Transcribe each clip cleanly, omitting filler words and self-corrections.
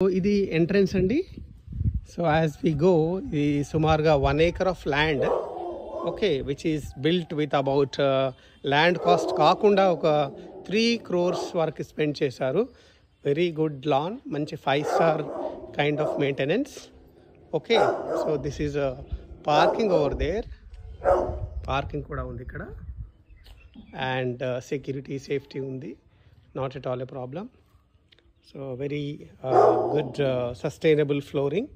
ఇది ఎంట్రన్స్ అండి. So as we go, ఇది సుమారుగా 1 acre of land, okay, which is built with about land cost కాకుండా ఒక 3 crores వరకు స్పెండ్ చేశారు. వెరీ గుడ్ లాన్, మంచి 5-star kind of maintenance. Okay, so this is parking over there. Parking కూడా ఉంది ఇక్కడ, అండ్ సెక్యూరిటీ సేఫ్టీ ఉంది, not at all a problem. So very good sustainable flooring,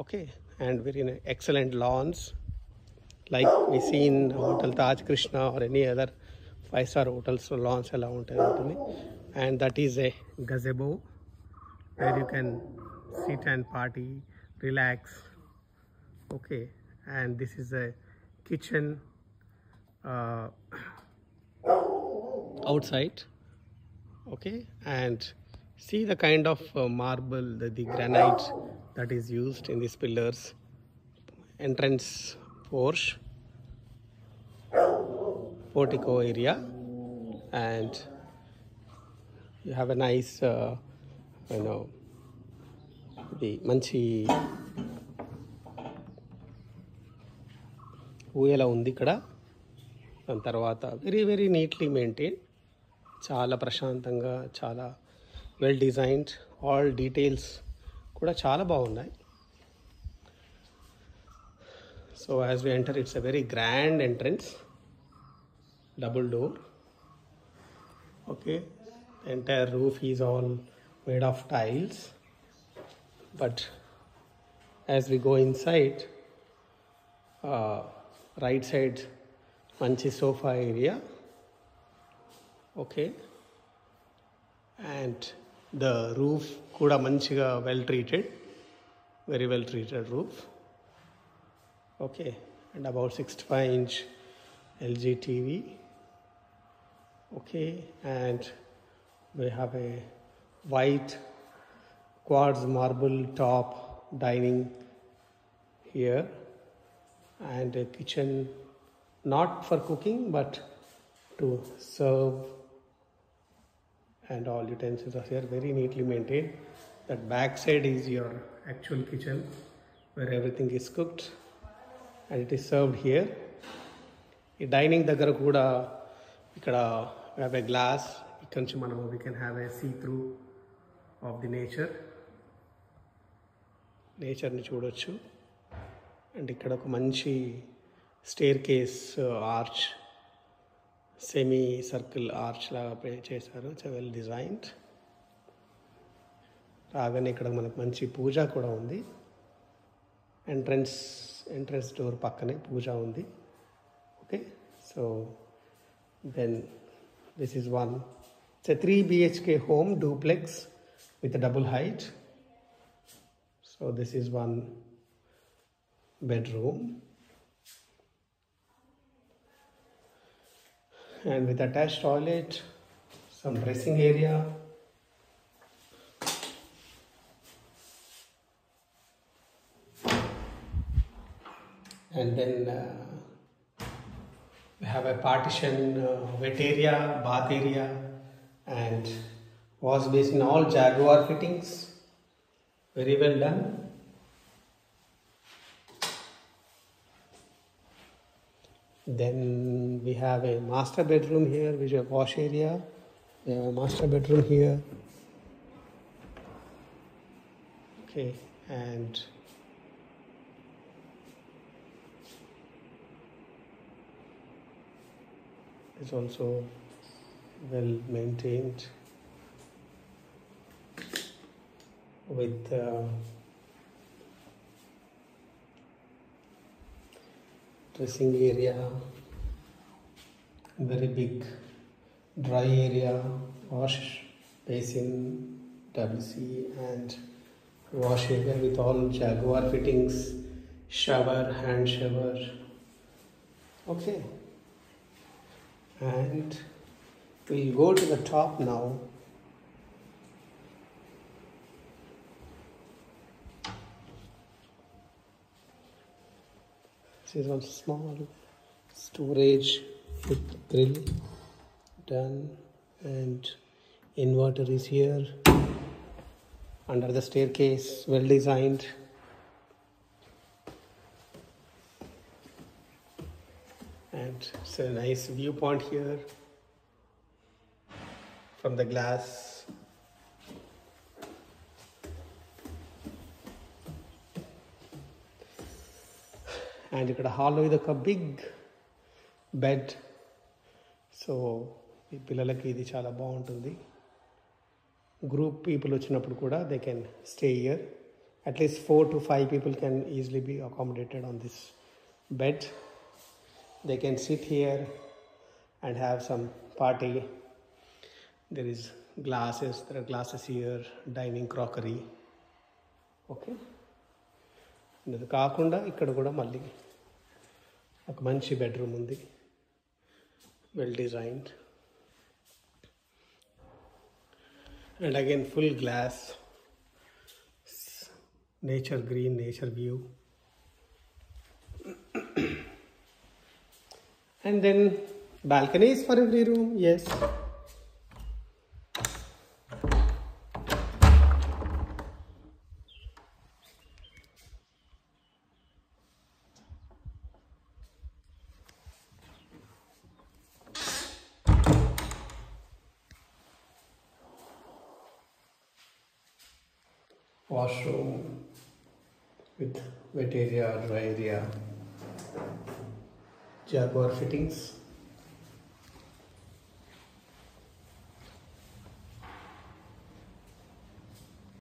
okay, and very excellent lawns like we see in Hotel Taj Krishna or any other 5-star hotels. So lawns ela untayi, and that is a gazebo where you can sit and party, relax, okay. And this is a kitchen outside, okay. And see the kind of marble, the granite that is used in these pillars. Entrance portico area, and you have a nice the manchi ఊయల ఉంది ఇక్కడ. దాని తర్వాత very neatly maintain, చాలా ప్రశాంతంగా, చాలా well designed, all details కూడా చాలా బాగున్నాయి. So as we enter, it's a very grand entrance, double door, okay. Entire roof is all made of tiles. But as we go inside, right side మంచి sofa area, okay. And the roof kuda manchiga well treated, very well treated roof, okay. And about 65-inch LG TV, okay. And we have a white quartz marble top dining here, and a kitchen not for cooking but to serve, and all utensils are here, very neatly maintained. That back side is your actual kitchen where everything is cooked and it is served here. ఈ dining దగ్గర కూడా ఇక్కడ we have a glass, ఇక్కడ నుంచి మనము we can have a see through of the నేచర్ని చూడొచ్చు. And ఇక్కడ ఒక మంచి staircase arch, semi circle arch లాగా చేశారు, ఇట్స్ వెల్ డిజైన్డ్. రాగానే ఇక్కడ మనకు మంచి పూజ కూడా ఉంది. ఎంట్రన్స్ డోర్ పక్కనే పూజ ఉంది, okay. So then this is one, it's a 3 BHK home duplex with double height. So this is one bedroom, and with attached toilet, some dressing area, and then we have a partition, wet area, bath area, and wash basin, all Jaguar fittings, very well done. Then we have a master bedroom here, which is a wash area. We have a master bedroom here, okay. And it's also well maintained with dressing area, very big dry area, wash basin, WC, and wash area with all Jaguar fittings, shower, hand shower, okay. And we'll go to the top now. This is one small storage with grill done, and inverter is here, Under the staircase, well designed. And it's a nice viewpoint here from the glass. And you got a hollow with a big bed. So ఈ పిల్లలకి ఇది చాలా బాగుంటుంది. Group people వచ్చినప్పుడు కూడా they can stay here. At least 4 to 5 people can easily be accommodated on this bed. They can sit here and have some party. There is glasses, there are glasses here, dining crockery. Okay. ఇది కాకుండా ఇక్కడ కూడా మళ్ళీ ఒక మంచి bedroom ఉంది, well designed. And again full glass, nature green, nature view. And then balconies for every room. Yes, washroom with wet area, dry area, Jaguar fittings.